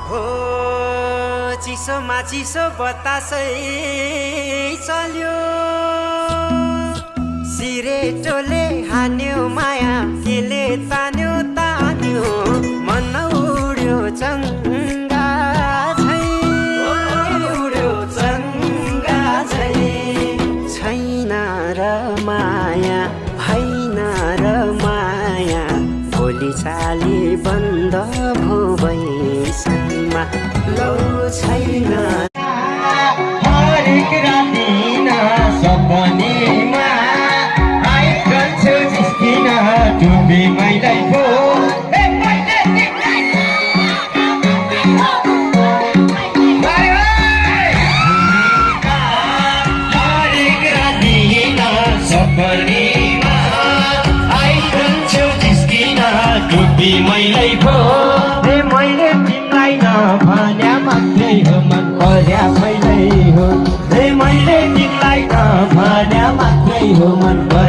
हो चिसोमा चिसो बतासै चल्यो सिरेटोले हान्यो माया केले तान्यो तान्यो मन उड्यो चङ्गा झै उड्यो चङ्गा झै छैन र माया भएन र माया भोलि चाली बन्द भो बैसैमा लौ छैन हरेक राति सपनीमा आइरहन्छु जिस्किन डुबी मैलै पो हरेक राति सपनीमा आइरहन्छु जिस्किन डुबी मैलै पो मैले तिमीलाई नभन्या मात्रै हो मन पर्या मैलै हो मैले तिमीलाई नभन्या मात्रै हो मन पर्या